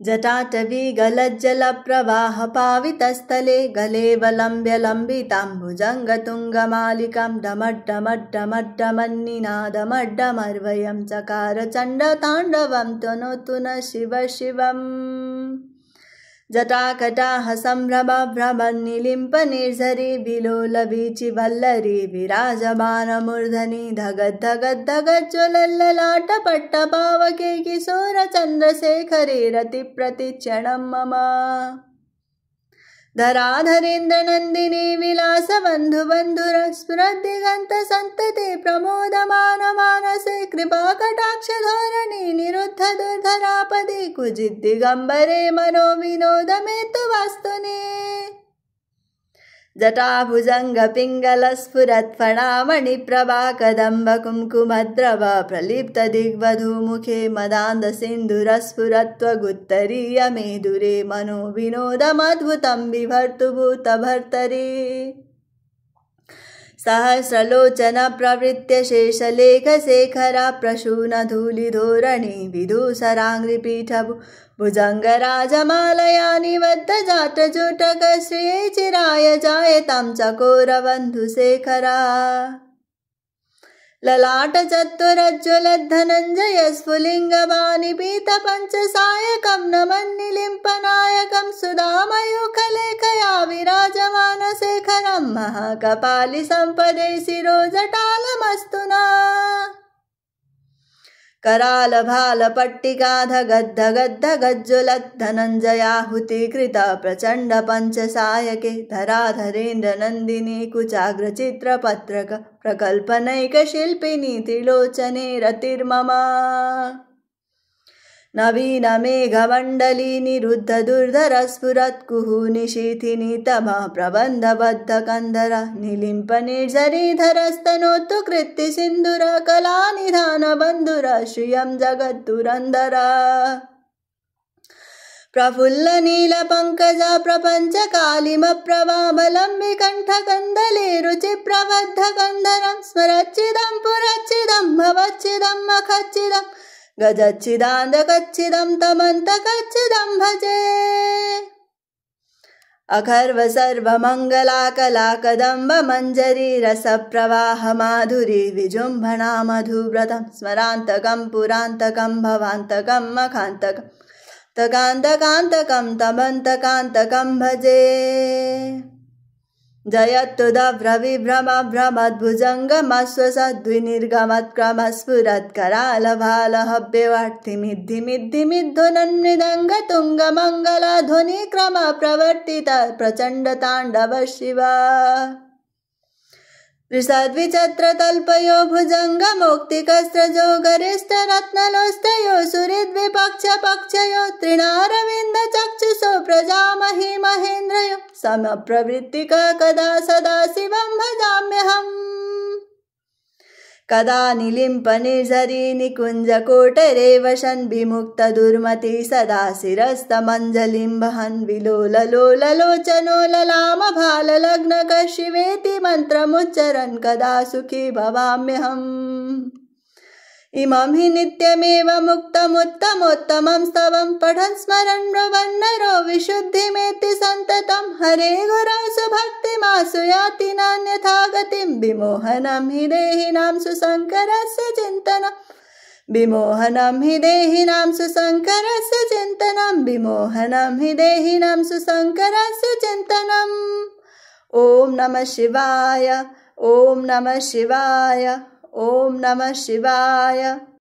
जटाटवी गलज्जलप्रवाहपावितस्थले गलेवलम्ब्य लम्बिताम्बुजङ्गतुङ्गमालिकां डमड्डमड्डमड्डमन्निनादमड्डमर्वयं चकार चण्डताण्डवं त्वनोतु न शिव शिवम् जटाकटाह सम्भ्रमभ्रमन्निलिम्पनिर्झरी विलोलवीचिवल्लरी विराजमानमूर्धनि धगद्धगद्धगज्ज्वलल्ललाटपट्टपावके किशोरचन्द्रशेखरे रतिप्रतिक्षणं मम धराधरेन्द्रनन्दिनी विलासबन्धुबन्धुरस्फुरद्दिगन्तसन्तते प्रमोदमानमानसे कृपाकटाक्षधोरणी निरुद्धदुर्धरापदे कुजिद्दिगम्बरे मनोविनोदमेतु वास्तुने जटाभुजङ्गपिङ्गलस्फुरत्फणामणिप्रभा कदम्बकुङ्कुमद्रव प्रलिप्तदिग्वधूमुखे मदान्दसिन्धुरस्फुरत्वगुत्तरीयमेदुरे मनोविनोदमद्भुतं बिभर्तुभूतभर्तरे सहस्रलोचनप्रवृत्य शेषलेखशेखरा प्रसूनधूलिधोरणी विदूसराङ्घ्रिपीठभु भुजङ्गराजमालया निबद्धजाटजूटकश्रिये चिराय जायतां चकोरबन्धुशेखरा ललाटचत्वरज्ज्वलद्धनञ्जयस्फुलिङ्गवानिपीतपञ्चसायकं नमन्निलिम्पनायकं सुधामयूखलेखया विराजमानशेखरं महाकपालिसम्पदे शिरोजटालमस्तु नः करालभालपट्टिकाधगद्धगद्धगज्ज्वलद्धनञ्जयाहुतिकृता प्रचण्डपञ्चसायके धराधरेन्द्रनन्दिनी कुचाग्रचित्रपत्रक प्रकल्पनैकशिल्पिनी त्रिलोचने रतिर्मम नवीनमेघमण्डली निरुद्धदुर्धरस्फुरत्कुहूनिशीथिनी तमा प्रबन्धबद्धकन्धर निलिम्पनिर्झरीधरस्तनोतु कृत्तिसिन्धुर कलानिधानबन्धुर श्रियं जगद्दुरन्धर प्रफुल्लनीलपङ्कजा प्रपञ्चकालिमप्रभाबलम्बिकण्ठकन्दले रुचिप्रबद्धकन्धरं स्मरच्चिदं पुरच्चिदं भवच्चिदं मखच्चिदं गजच्चिदान्दकच्चिदं तमन्तकच्चिदं भजे अखर्व सर्वमङ्गलाकलाकदम्बमञ्जरी रसप्रवाहमाधुरी विजृम्भणा मधुव्रतं स्मरान्तकं पुरान्तकं भवान्तकं मखान्तकं तकान्तकान्तकं तमन्तकान्तकं भजे जयत्तुदभ्रविभ्रमभ्रमद्भुजङ्गमस्फुरत्करालभालहव्यवार्थिमिद्धिमिद्धिमिद्धुनन्मृदङ्गतुङ्गमङ्गलाध्वनिक्रमप्रवर्तित प्रचण्डताण्डव शिव त्रिसद्विचत्रतल्पयो भुजङ्गमौक्तिकस्रजो गरिष्ठरत्नलोष्टयो सुहृद्विपक्षपक्षयो तृणारविन्दचक्षुषो प्रजामहि महेन्द्रयो समप्रवृत्तिक कदा सदा शिवं भजाम्यहम् कदा निलिम्पनिर्झरी निकुञ्जकोटरे वसन् विमुक्तदुर्मति सदा शिरस्तमञ्जलिं वहन् विलोललोललोचनो ललामभाललग्नकशिवेति मन्त्रमुच्चरन् कदा सुखी भवाम्यहम् इमं हि नित्यमेव मुक्तमुत्तमोत्तमं स्तवं पठन् स्मरन् ब्रुवन्नरो विशुद्धिमेति सन्ततं हरे गुरौ सुभक्तिमासु याति नान्यथा गतिं विमोहनं हि देहिनां सुशङ्करस्य चिन्तनं विमोहनं हि देहिनां सुशङ्करस्य चिन्तनं विमोहनं हि देहिनां सुशङ्करस्य चिन्तनम् ॐ नमः शिवाय ॐ नमः शिवाय ॐ नमः शिवाय।